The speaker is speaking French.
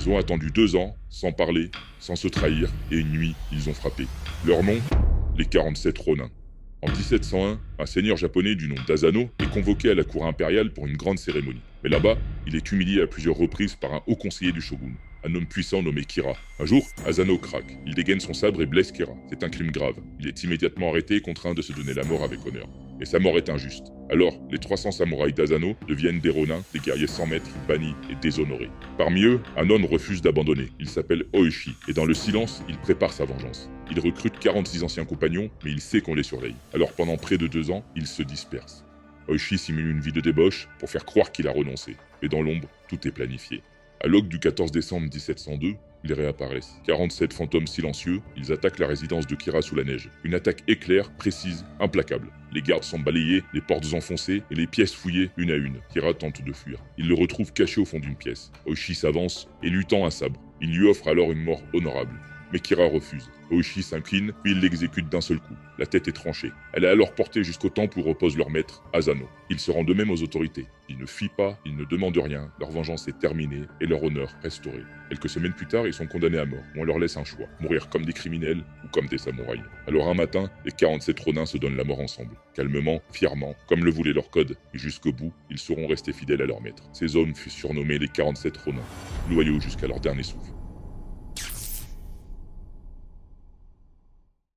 Ils ont attendu 2 ans, sans parler, sans se trahir, et une nuit, ils ont frappé. Leur nom, les 47 Ronins. En 1701, un seigneur japonais du nom d'Asano est convoqué à la cour impériale pour une grande cérémonie. Mais là-bas, il est humilié à plusieurs reprises par un haut conseiller du shogun, un homme puissant nommé Kira. Un jour, Asano craque. Il dégaine son sabre et blesse Kira. C'est un crime grave. Il est immédiatement arrêté et contraint de se donner la mort avec honneur. Et sa mort est injuste. Alors, les 300 samouraïs d'Asano deviennent des Ronins, des guerriers sans maître, bannis et déshonorés. Parmi eux, un homme refuse d'abandonner. Il s'appelle Oishi, et dans le silence, il prépare sa vengeance. Il recrute 46 anciens compagnons, mais il sait qu'on les surveille. Alors pendant près de 2 ans, il se disperse. Oishi simule une vie de débauche pour faire croire qu'il a renoncé. Mais dans l'ombre, tout est planifié. À l'aube du 14 décembre 1702, ils réapparaissent. 47 fantômes silencieux, ils attaquent la résidence de Kira sous la neige. Une attaque éclair, précise, implacable. Les gardes sont balayés, les portes enfoncées et les pièces fouillées une à une. Kira tente de fuir. Il le retrouve caché au fond d'une pièce. Oishi s'avance et lui tend un sabre. Il lui offre alors une mort honorable. Mais Kira refuse. Oishi s'incline, puis il l'exécute d'un seul coup. La tête est tranchée. Elle est alors portée jusqu'au temple où repose leur maître, Asano. Il se rend de même aux autorités. Ils ne fuient pas, ils ne demandent rien, leur vengeance est terminée et leur honneur restauré. Quelques semaines plus tard, ils sont condamnés à mort. On leur laisse un choix, mourir comme des criminels ou comme des samouraïs. Alors un matin, les 47 Ronins se donnent la mort ensemble. Calmement, fièrement, comme le voulait leur code. Et jusqu'au bout, ils sauront rester fidèles à leur maître. Ces hommes furent surnommés les 47 Ronins, loyaux jusqu'à leur dernier souffle.